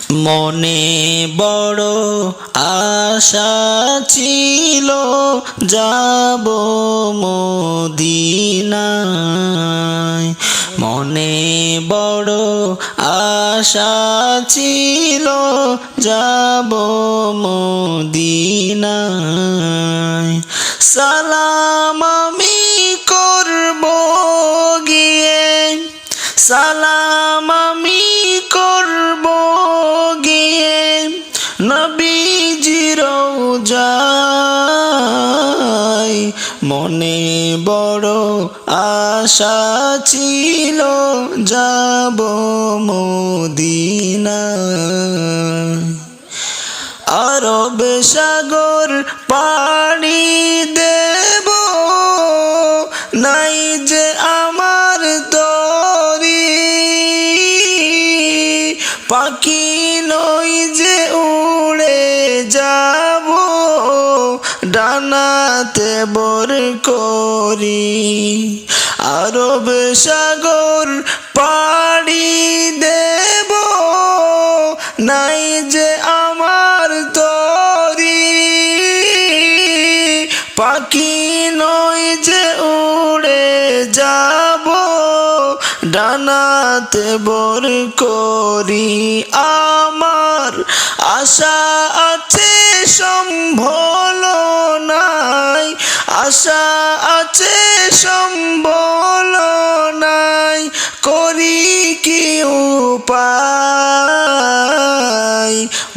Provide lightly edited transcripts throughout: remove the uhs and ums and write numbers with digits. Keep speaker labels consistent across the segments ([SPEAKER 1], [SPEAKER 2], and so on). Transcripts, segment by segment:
[SPEAKER 1] মনে বড় আশা ছিল যাব মদিনায়। মনে বড় আশা ছিল যাব মদিনায়। সালাম আমি করব গিয়ে, সালাম আমি করব গিয়ে নবীজির রওজায়। মনে বড় আশা ছিল যাব মদিনায়। আরব সাগর পাড়ি দেব, নাই যে আমার তরি, পাখি নই যে উড়ে যাব, ডানাতে বর করি। আরব সাগর পাড়ি দেব, নাই যে আমার তরি, পাখি নই যে উড়ে যাব, ডানাতে বর করি। আমার আশা আছে সম্বল নাই, আশা আছে সম্বল নাই, করি কি উপায়।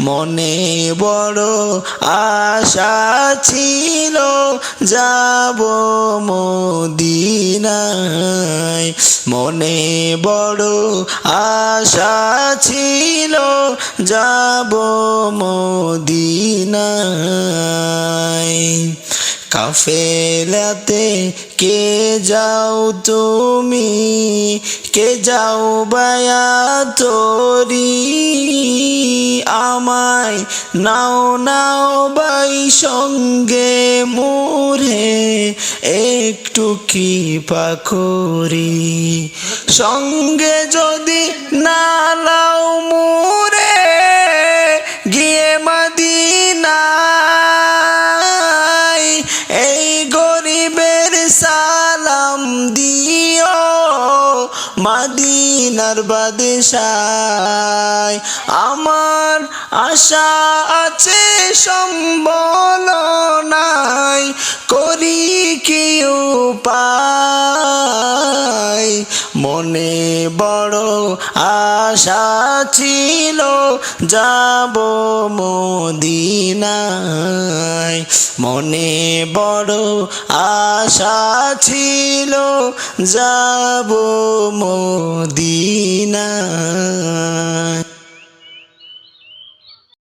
[SPEAKER 1] মনে বড় আশা ছিল যাব মদিনায়। মনে বড় আশা ছিল যাব মদিনায়। কাফেলাতে কে যাও তুমি, কে যাও বায়া তোরি, আমায় নাও নাও বাই সঙ্গে মোরে, একটু কৃপা করি। সঙ্গে যদি না লাও মোরে, গিয়ে মদিনায় এই গরিবের সালাম দিও, মদিনার বাদশায়। আমার আশা আছে সম্বল নাই, করি কি উপায়। মনে বড় আশা ছিল যাব মদিনায়। মনে বড় আশা ছিল যাব মদিনায়।